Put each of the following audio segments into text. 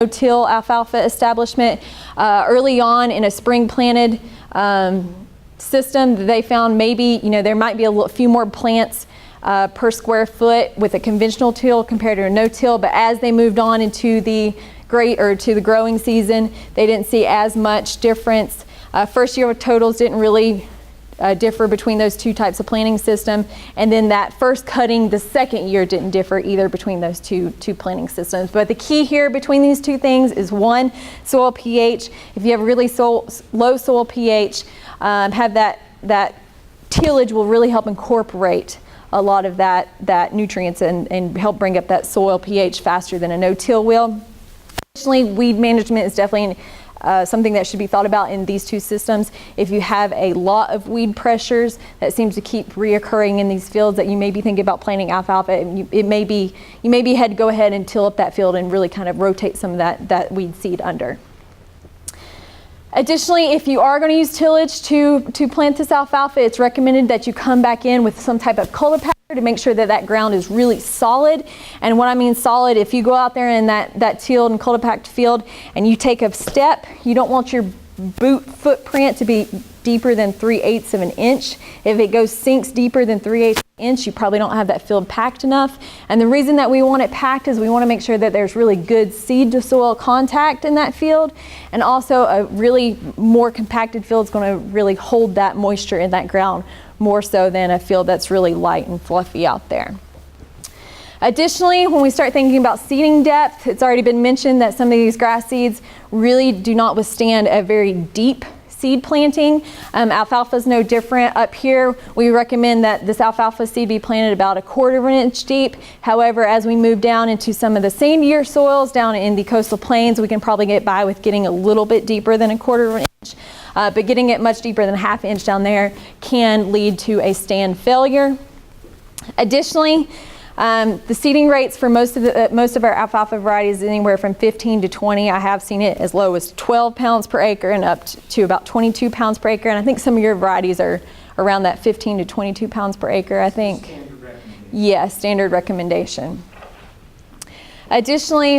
no-till alfalfa establishment. Early on in a spring planted system, they found maybe, there might be a few more plants per square foot with a conventional till compared to a no-till, but as they moved on into the growing season, they didn't see as much difference. First year totals didn't really differ between those two types of planting system, and then that first cutting the second year didn't differ either between those two planting systems. But the key here between these two things is, one, soil pH. If you have really low soil pH, have that tillage will really help incorporate a lot of that nutrients and help bring up that soil pH faster than a no-till will. Additionally, weed management is definitely something that should be thought about in these two systems. If you have a lot of weed pressures that seems to keep reoccurring in these fields that you may be thinking about planting alfalfa, you may be had to go ahead and till up that field and really kind of rotate some of that weed seed under. Additionally, if you are going to use tillage to plant this alfalfa, it's recommended that you come back in with some type of cultipator to make sure that ground is really solid. And what I mean solid, if you go out there in that tilled and cultipacked field and you take a step, you don't want your boot footprint to be deeper than 3/8 of an inch. If it sinks deeper than 3/8 of an inch, you probably don't have that field packed enough. And the reason that we want it packed is we want to make sure that there's really good seed to soil contact in that field, and also a really more compacted field is going to really hold that moisture in that ground more so than a field that's really light and fluffy out there. Additionally, when we start thinking about seeding depth, it's already been mentioned that some of these grass seeds really do not withstand a very deep seed planting. Alfalfa is no different. Up here, we recommend that this alfalfa seed be planted about 1/4 of an inch deep. However, as we move down into some of the sandier soils down in the coastal plains, we can probably get by with getting a little bit deeper than 1/4 of an inch. But getting it much deeper than 1/2 inch down there can lead to a stand failure. Additionally, the seeding rates for most of our alfalfa varieties is anywhere from 15 to 20. I have seen it as low as 12 pounds per acre and up to about 22 pounds per acre. And I think some of your varieties are around that 15 to 22 pounds per acre, I think. Standard recommendation. Yes, standard recommendation. Additionally,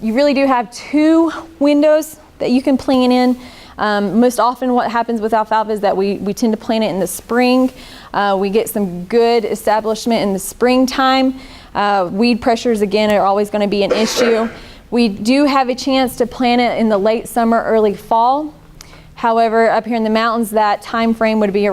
you really do have 2 windows that you can plant in. Most often what happens with alfalfa is that we tend to plant it in the spring. We get some good establishment in the springtime. Weed pressures, again, are always going to be an issue. We do have a chance to plant it in the late summer, early fall. However, up here in the mountains, that time frame would be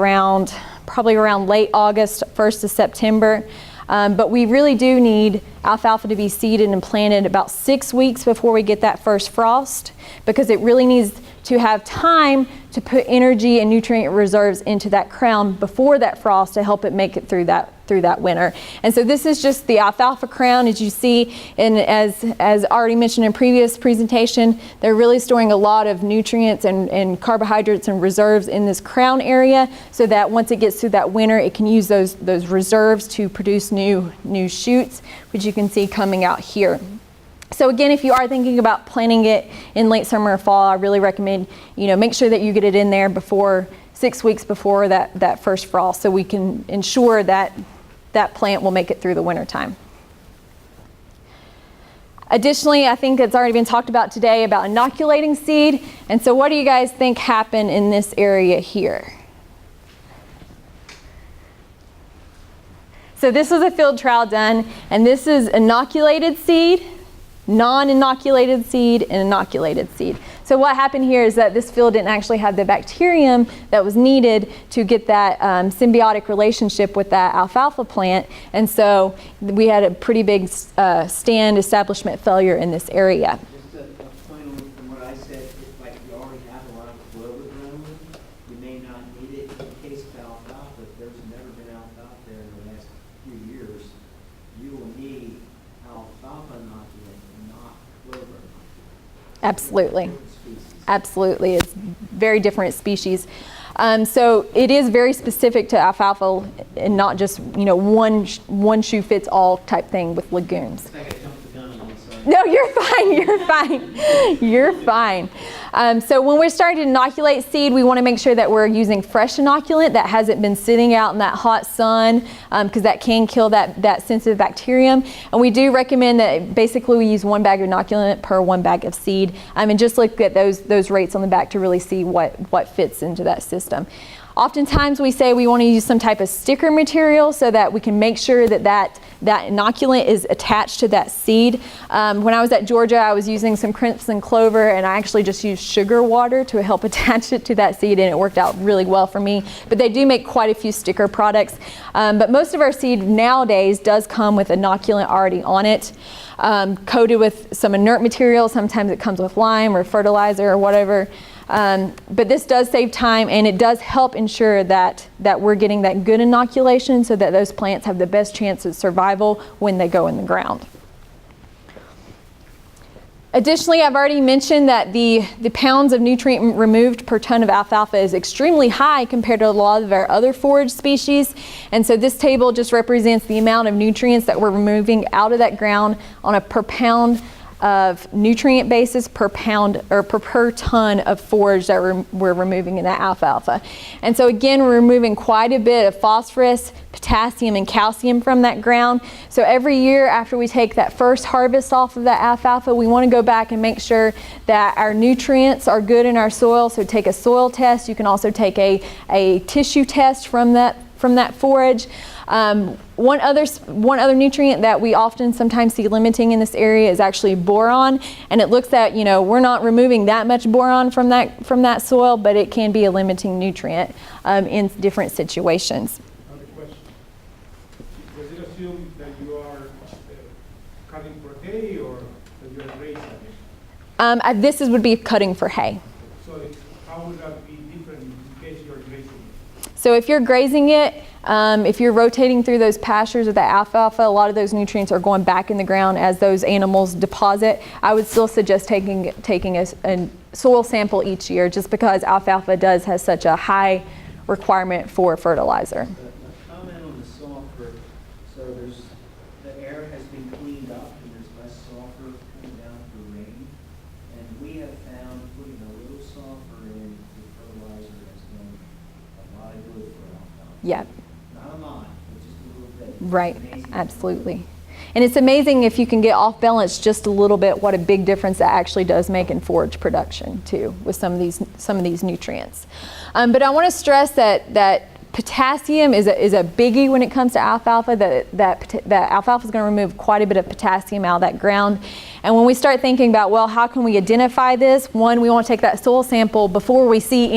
probably around late August, 1st of September. But we really do need alfalfa to be seeded and planted about 6 weeks before we get that first frost, because it really needs to have time to put energy and nutrient reserves into that crown before that frost to help it make it through that winter. And so this is just the alfalfa crown, as you see, and as already mentioned in previous presentation, they're really storing a lot of nutrients and carbohydrates and reserves in this crown area, so that once it gets through that winter, it can use those reserves to produce new shoots, which you can see coming out here. So again, if you are thinking about planting it in late summer or fall, I really recommend, make sure that you get it in there 6 weeks before that first frost, so we can ensure that that plant will make it through the winter time. Additionally, I think it's already been talked about today about inoculating seed. And so what do you guys think happened in this area here? So this was a field trial done, and this is inoculated seed, non-inoculated seed, and inoculated seed. So what happened here is that this field didn't actually have the bacterium that was needed to get that symbiotic relationship with that alfalfa plant, and so we had a pretty big stand establishment failure in this area. Just a point on from what I said, if like you already have a lot of clover growing, you may not need it. In the case of alfalfa, if there's never been alfalfa there in the last few years, you will need alfalfa inoculant and not clover inoculant. Absolutely. Absolutely. It's very different species. So it is very specific to alfalfa and not just, one shoe fits all type thing with legumes. I think I jumped the gun on this. No, you're fine, you're fine, you're fine. So when we're starting to inoculate seed, we want to make sure that we're using fresh inoculant that hasn't been sitting out in that hot sun, because that can kill that sensitive bacterium. And we do recommend that basically we use 1 bag of inoculant per 1 bag of seed, and just look at those rates on the back to really see what fits into that system. Oftentimes we say we want to use some type of sticker material so that we can make sure that inoculant is attached to that seed. When I was at Georgia, I was using some crimson clover, and I actually just used sugar water to help attach it to that seed, and it worked out really well for me. But they do make quite a few sticker products. But most of our seed nowadays does come with inoculant already on it, coated with some inert material. Sometimes it comes with lime or fertilizer or whatever. But this does save time, and it does help ensure that we're getting that good inoculation so that those plants have the best chance of survival when they go in the ground. Additionally, I've already mentioned that the pounds of nutrient removed per ton of alfalfa is extremely high compared to a lot of our other forage species. And so this table just represents the amount of nutrients that we're removing out of that ground on a per pound of nutrient basis per pound or per ton of forage that we're removing in that alfalfa. And so again, we're removing quite a bit of phosphorus, potassium, and calcium from that ground. So every year after we take that first harvest off of that alfalfa, we want to go back and make sure that our nutrients are good in our soil. So take a soil test. You can also take a tissue test from that forage. One other nutrient that we often sometimes see limiting in this area is actually boron, and it looks at, we're not removing that much boron from that soil, but it can be a limiting nutrient in different situations. Another question. Does it assume that you are cutting for hay or that you are grazing it? This would be cutting for hay. So how would that be different in case you're grazing it? So if you're grazing it, if you're rotating through those pastures with the alfalfa, a lot of those nutrients are going back in the ground as those animals deposit. I would still suggest taking a soil sample each year, just because alfalfa has such a high requirement for fertilizer. A comment on the sulfur. So the air has been cleaned up and there's less sulfur coming down through rain. And we have found putting a little sulfur in the fertilizer has done a lot of good for alfalfa. Yeah. Not a lot, but just a little bit. Right, Amazing. absolutely. And it's amazing if you can get off balance just a little bit, what a big difference that actually does make in forage production too, with some of these nutrients. But I want to stress that potassium is a biggie when it comes to alfalfa. That alfalfa is going to remove quite a bit of potassium out of that ground. And when we start thinking about, well, how can we identify this? One, we want to take that soil sample before we see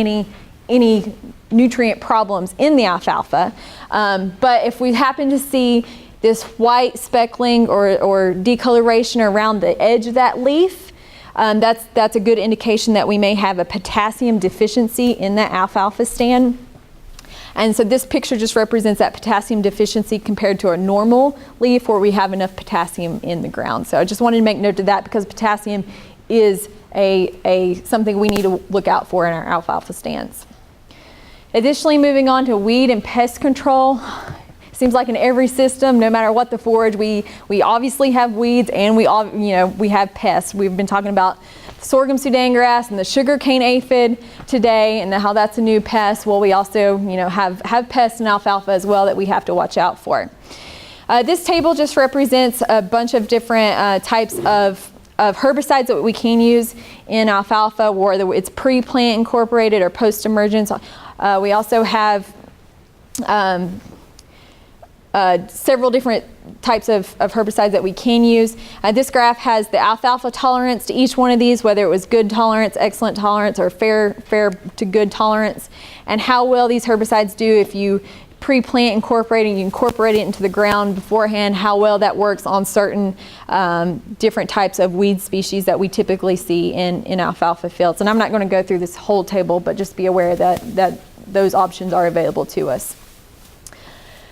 any nutrient problems in the alfalfa. But if we happen to see this white speckling or decoloration around the edge of that leaf, that's a good indication that we may have a potassium deficiency in that alfalfa stand. And so this picture just represents that potassium deficiency compared to a normal leaf where we have enough potassium in the ground. So I just wanted to make note of that, because potassium is something we need to look out for in our alfalfa stands. Additionally, moving on to weed and pest control. Seems like in every system, no matter what the forage, we obviously have weeds and we have pests. We've been talking about sorghum Sudan grass and the sugarcane aphid today, and how that's a new pest. Well, we also have pests in alfalfa as well that we have to watch out for. This table just represents a bunch of different types of herbicides that we can use in alfalfa, whether it's pre-plant incorporated or post-emergence. We also have several different types of herbicides that we can use. This graph has the alfalfa tolerance to each one of these, whether it was good tolerance, excellent tolerance, or fair to good tolerance, and how well these herbicides do if you pre-plant incorporating, you incorporate it into the ground beforehand, how well that works on certain different types of weed species that we typically see in alfalfa fields. And I'm not going to go through this whole table, but just be aware that those options are available to us.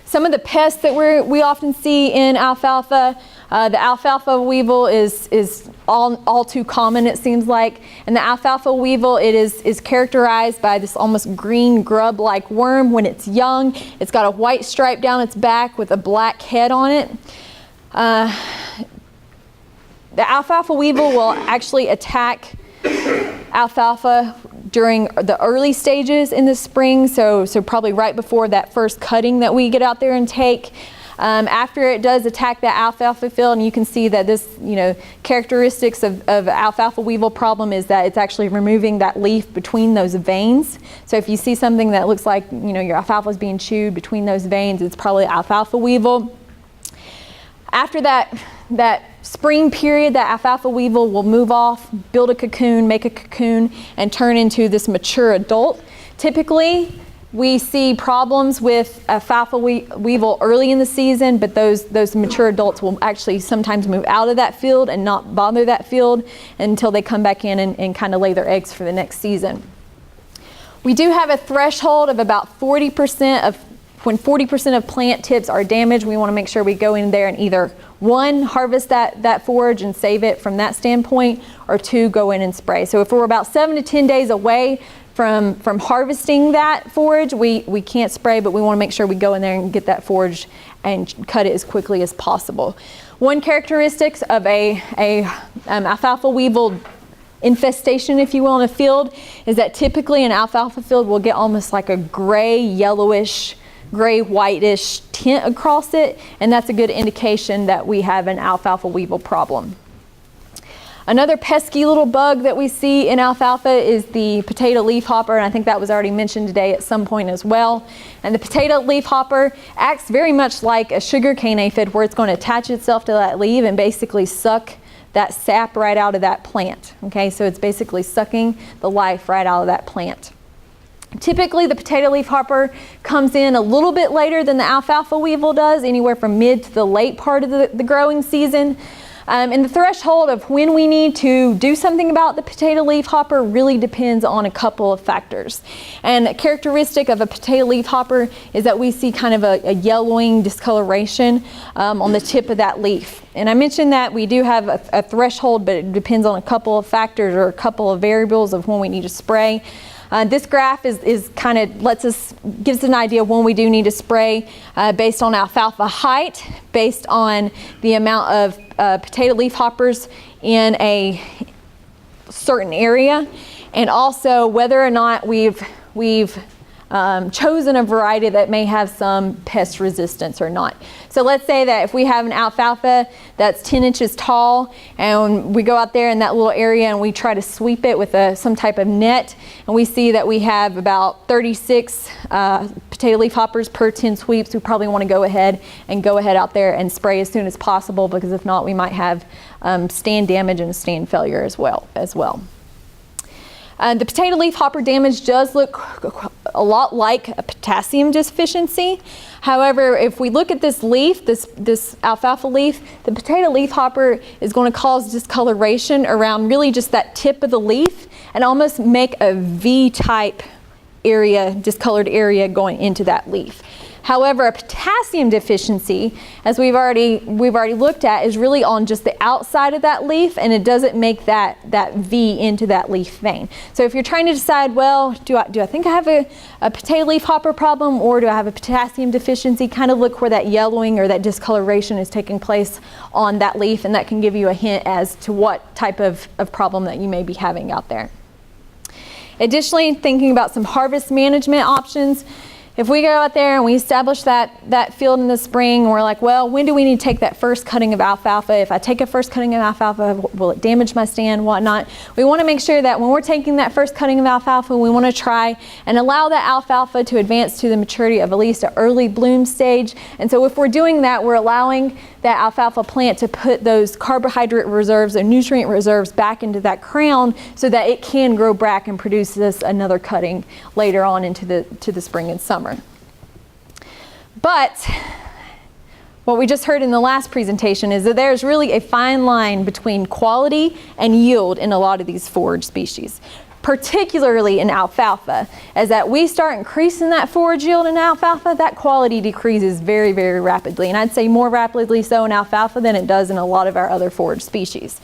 Some of the pests that we often see in alfalfa, the alfalfa weevil is all too common, it seems like. And the alfalfa weevil, it is characterized by this almost green grub-like worm when it's young. It's got a white stripe down its back with a black head on it. The alfalfa weevil will actually attack alfalfa during the early stages in the spring, so probably right before that first cutting that we get out there and take. After it does attack that alfalfa field, and you can see that this, characteristics of alfalfa weevil problem is that it's actually removing that leaf between those veins. So if you see something that looks like, your alfalfa is being chewed between those veins, it's probably alfalfa weevil. After that spring period, that alfalfa weevil will move off, build a cocoon, make a cocoon, and turn into this mature adult. Typically, we see problems with alfalfa weevil early in the season, but those mature adults will actually sometimes move out of that field and not bother that field until they come back in and kind of lay their eggs for the next season. We do have a threshold of about 40% when 40% of plant tips are damaged. We want to make sure we go in there and either one, harvest that forage and save it from that standpoint, or two, go in and spray. So if we're about 7 to 10 days away from harvesting that forage, we can't spray, but we want to make sure we go in there and get that forage and cut it as quickly as possible. One characteristic of a alfalfa weevil infestation, if you will, in a field is that typically an alfalfa field will get almost like a gray, yellowish, gray, whitish tint across it, and that's a good indication that we have an alfalfa weevil problem. Another pesky little bug that we see in alfalfa is the potato leafhopper, and I think that was already mentioned today at some point as well. And the potato leafhopper acts very much like a sugarcane aphid, where it's going to attach itself to that leaf and basically suck that sap right out of that plant. Okay, so it's basically sucking the life right out of that plant. Typically, the potato leafhopper comes in a little bit later than the alfalfa weevil does, anywhere from mid to the late part of the growing season. And the threshold of when we need to do something about the potato leafhopper really depends on a couple of factors. And a characteristic of a potato leafhopper is that we see kind of a yellowing discoloration on the tip of that leaf. And I mentioned that we do have a threshold, but it depends on a couple of factors or a couple of variables of when we need to spray. This graph is kind of gives us an idea of when we do need to spray based on alfalfa height, based on the amount of potato leafhoppers in a certain area, and also whether or not we've chosen a variety that may have some pest resistance or not. So let's say that if we have an alfalfa that's 10 inches tall and we go out there in that little area and we try to sweep it with some type of net, and we see that we have about 36 potato leaf hoppers per 10 sweeps, we probably want to go ahead out there and spray as soon as possible, because if not, we might have stand damage and stand failure as well. The potato leaf hopper damage does look a lot like a potassium deficiency. However, if we look at this leaf, this alfalfa leaf, the potato leaf hopper is going to cause discoloration around really just that tip of the leaf and almost make a V-type area, discolored area going into that leaf. However, a potassium deficiency, as we've already looked at, is really on just the outside of that leaf, and it doesn't make that V into that leaf vein. So if you're trying to decide, well, do I think I have a potato leaf hopper problem, or do I have a potassium deficiency, kind of look where that yellowing or that discoloration is taking place on that leaf, and that can give you a hint as to what type of problem that you may be having out there. Additionally, thinking about some harvest management options. If we go out there and we establish that field in the spring, and we're like, well, when do we need to take that first cutting of alfalfa? If I take a first cutting of alfalfa, will it damage my stand, whatnot? We want to make sure that when we're taking that first cutting of alfalfa, we want to try and allow that alfalfa to advance to the maturity of at least an early bloom stage. And so if we're doing that, we're allowing that alfalfa plant to put those carbohydrate reserves and nutrient reserves back into that crown so that it can grow back and produce this another cutting later on into the spring and summer. But what we just heard in the last presentation is that there's really a fine line between quality and yield in a lot of these forage species, particularly in alfalfa. As that we start increasing that forage yield in alfalfa, that quality decreases very, very rapidly. And I'd say more rapidly so in alfalfa than it does in a lot of our other forage species.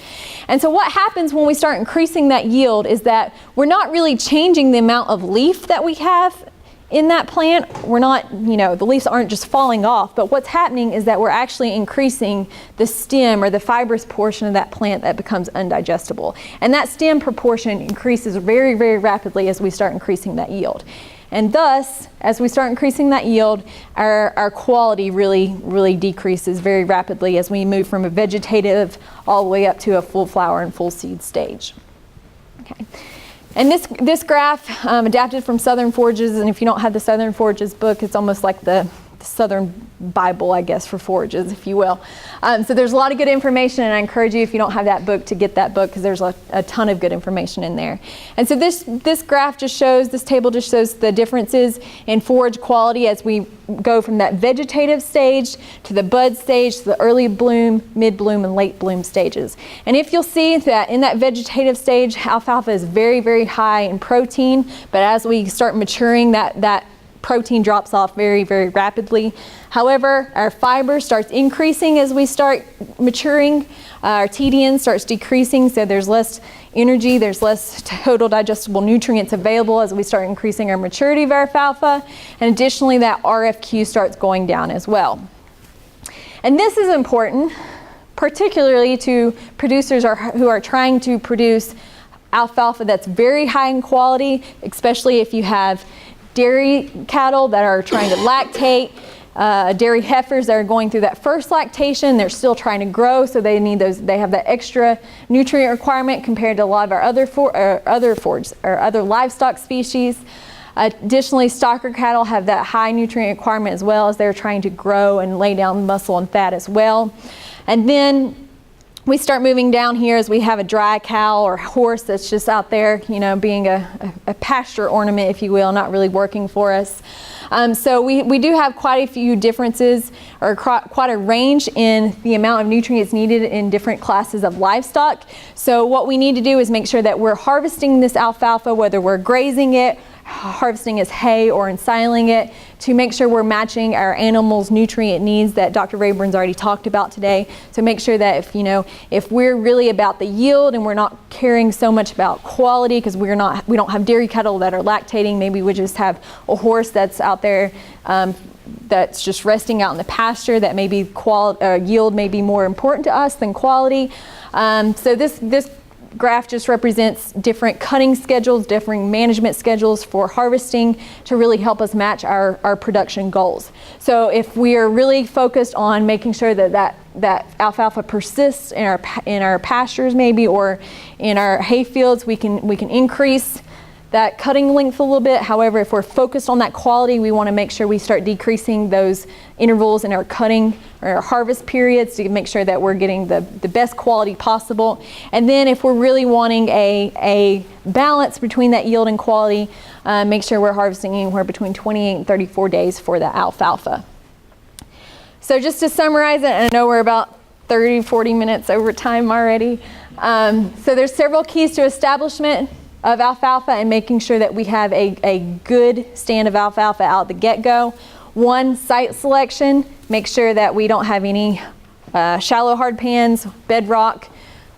And so what happens when we start increasing that yield is that we're not really changing the amount of leaf that we have in that plant, we're not, the leaves aren't just falling off, but what's happening is that we're actually increasing the stem or the fibrous portion of that plant that becomes undigestible. And that stem proportion increases very, very rapidly as we start increasing that yield. And thus, as we start increasing that yield, our quality really decreases very rapidly as we move from a vegetative all the way up to a full flower and full seed stage. Okay. And this graph, adapted from Southern Forages, and if you don't have the Southern Forages book, it's almost like the Southern Bible, I guess, for forages, if you will. So there's a lot of good information, and I encourage you, if you don't have that book, to get that book, because there's a ton of good information in there. And so this graph just shows, this table just shows the differences in forage quality as we go from that vegetative stage to the bud stage to the early bloom, mid bloom, and late bloom stages. And if you'll see that in that vegetative stage, alfalfa is very, very high in protein, but as we start maturing, that protein drops off very, very rapidly. However, our fiber starts increasing as we start maturing. Our TDN starts decreasing, so there's less energy, there's less total digestible nutrients available as we start increasing our maturity of our alfalfa. And additionally, that RFQ starts going down as well. And this is important, particularly to producers who are trying to produce alfalfa that's very high in quality, especially if you have dairy cattle that are trying to lactate, dairy heifers that are going through that first lactation. They're still trying to grow, so they need those. They have that extra nutrient requirement compared to a lot of our other livestock species. Additionally, stocker cattle have that high nutrient requirement as well, as they're trying to grow and lay down muscle and fat as well. And then we start moving down here as we have a dry cow or horse that's just out there, being a pasture ornament, if you will, not really working for us. So we do have quite a few differences, or quite a range in the amount of nutrients needed in different classes of livestock. So what we need to do is make sure that we're harvesting this alfalfa, whether we're grazing it, harvesting as hay, or ensiling it, to make sure we're matching our animals' nutrient needs that Dr. Rayburn's already talked about today. So make sure that if we're really about the yield and we're not caring so much about quality, because we don't have dairy cattle that are lactating, maybe we just have a horse that's out there that's just resting out in the pasture, that maybe yield may be more important to us than quality. So this graph just represents different cutting schedules, different management schedules for harvesting to really help us match our production goals. So if we are really focused on making sure that alfalfa persists in our pastures maybe, or in our hay fields, we can increase that cutting length a little bit. However, if we're focused on that quality, we want to make sure we start decreasing those intervals in our cutting or our harvest periods to make sure that we're getting the best quality possible. And then if we're really wanting a balance between that yield and quality, make sure we're harvesting anywhere between 28 and 34 days for the alfalfa. So just to summarize it, and I know we're about 30-40 minutes over time already. So there's several keys to establishment of alfalfa and making sure that we have a good stand of alfalfa out the get-go. One, site selection. Make sure that we don't have any shallow hard pans, bedrock.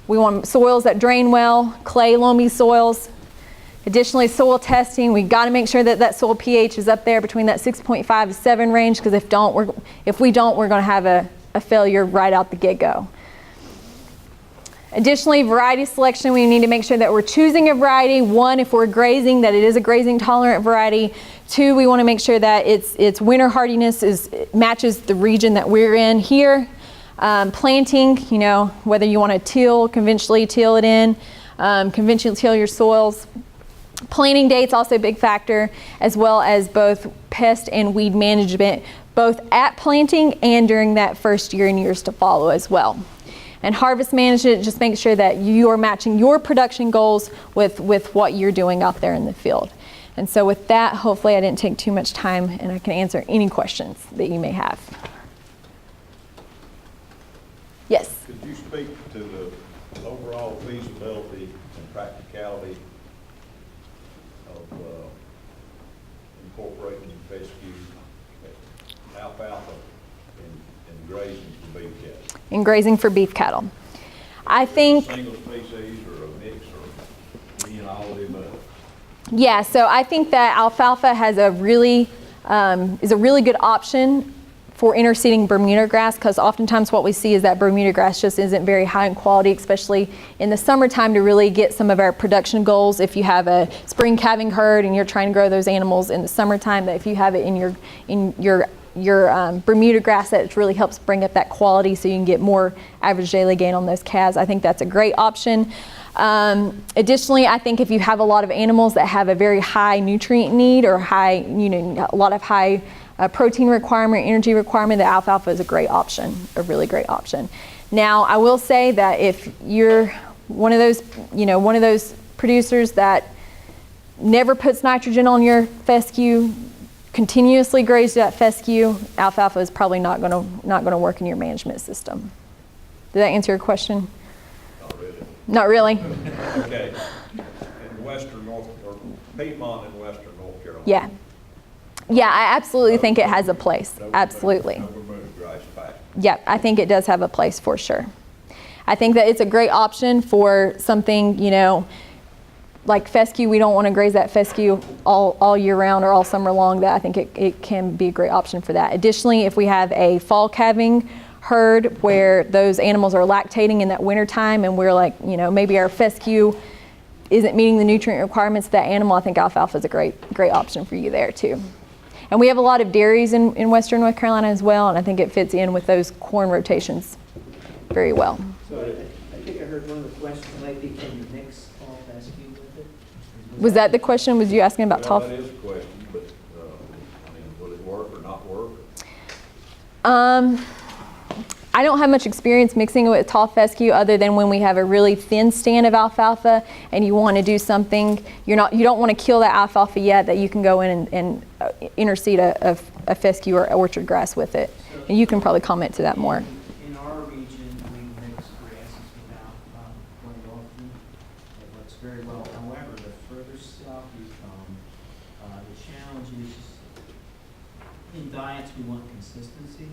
We want soils that drain well, clay, loamy soils. Additionally, soil testing. We've got to make sure that soil pH is up there between that 6.5 to 7 range, because if we don't, we're going to have a failure right out the get-go. Additionally, variety selection, we need to make sure that we're choosing a variety. One, if we're grazing, that it is a grazing tolerant variety. Two, we want to make sure that its winter hardiness matches the region that we're in here. Planting, whether you want to conventionally till it in, conventionally till your soils. Planting date's also a big factor, as well as both pest and weed management, both at planting and during that first year and years to follow as well. And harvest management, just make sure that you are matching your production goals with what you're doing out there in the field. And so with that, hopefully I didn't take too much time and I can answer any questions that you may have. Yes? Could you speak to the overall feasibility and practicality of incorporating fescue alfalfa in grazing for beef cattle? In grazing for beef cattle. I think Single species or a mix or all of the above? Yeah, so I think that alfalfa has a really is a really good option for interseeding Bermuda grass, because oftentimes what we see is that Bermuda grass just isn't very high in quality, especially in the summertime, to really get some of our production goals. If you have a spring calving herd and you're trying to grow those animals in the summertime, that if you have it in your Bermuda grass, that really helps bring up that quality so you can get more average daily gain on those calves. I think that's a great option. Additionally, I think if you have a lot of animals that have a very high nutrient need or high, a lot of high protein requirement, energy requirement, the alfalfa is a great option, a really great option. Now, I will say that if you're one of those producers that never puts nitrogen on your fescue, continuously graze that fescue, alfalfa is probably not going to work in your management system. Did that answer your question? Not really. Not really? Okay. In western North, or Piedmont and western North Carolina. Yeah. Yeah, I absolutely think it has a place. Absolutely. No Bermuda grass patch. Yeah, I think it does have a place for sure. I think that it's a great option for something, like fescue. We don't want to graze that fescue all year round or all summer long. That I think it can be a great option for that. Additionally, if we have a fall calving herd where those animals are lactating in that winter time, and we're like, maybe our fescue isn't meeting the nutrient requirements of that animal, I think alfalfa is a great option for you there too. And we have a lot of dairies in western North Carolina as well, and I think it fits in with those corn rotations very well. So I think I heard one of the questions might be, can you mix fall fescue with it? Was that the question? Was you asking about Well, tall? that is a question, but, will it work or not work? I don't have much experience mixing it with tall fescue, other than when we have a really thin stand of alfalfa and you want to do something, you don't want to kill that alfalfa yet, that you can go in and interseed a fescue or orchard grass with it. And you can probably comment to that more. In our region, we mix grasses with alfalfa quite often. It works very well. However, the further south you come, the challenge is in diets we want consistency.